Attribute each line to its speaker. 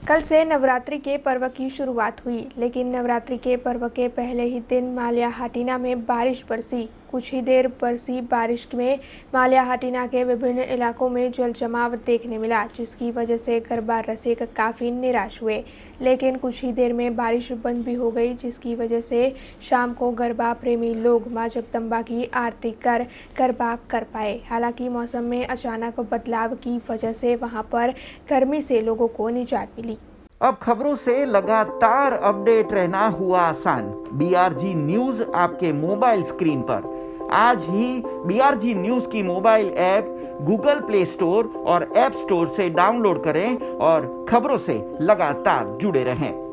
Speaker 1: कल से नवरात्रि के पर्व की शुरुआत हुई, लेकिन नवरात्रि के पर्व के पहले ही दिन मालिया हाटिना में बारिश बरसी। कुछ ही देर बरसी बारिश में मालिया हाटिना के विभिन्न इलाकों में जल जमाव देखने मिला, जिसकी वजह से गरबा रसिक काफ़ी निराश हुए। लेकिन कुछ ही देर में बारिश बंद भी हो गई, जिसकी वजह से शाम को गरबा प्रेमी लोग मां जगदम्बा की आरती कर गरबा कर पाए। हालांकि मौसम में अचानक बदलाव की वजह से वहां पर गर्मी से लोगों को निजात मिली।
Speaker 2: अब खबरों से लगातार अपडेट रहना हुआ आसान। BRG न्यूज आपके मोबाइल स्क्रीन पर। आज ही BRG न्यूज की mobile app Google play store और ऐप स्टोर से डाउनलोड करें और खबरों से लगातार जुड़े रहें।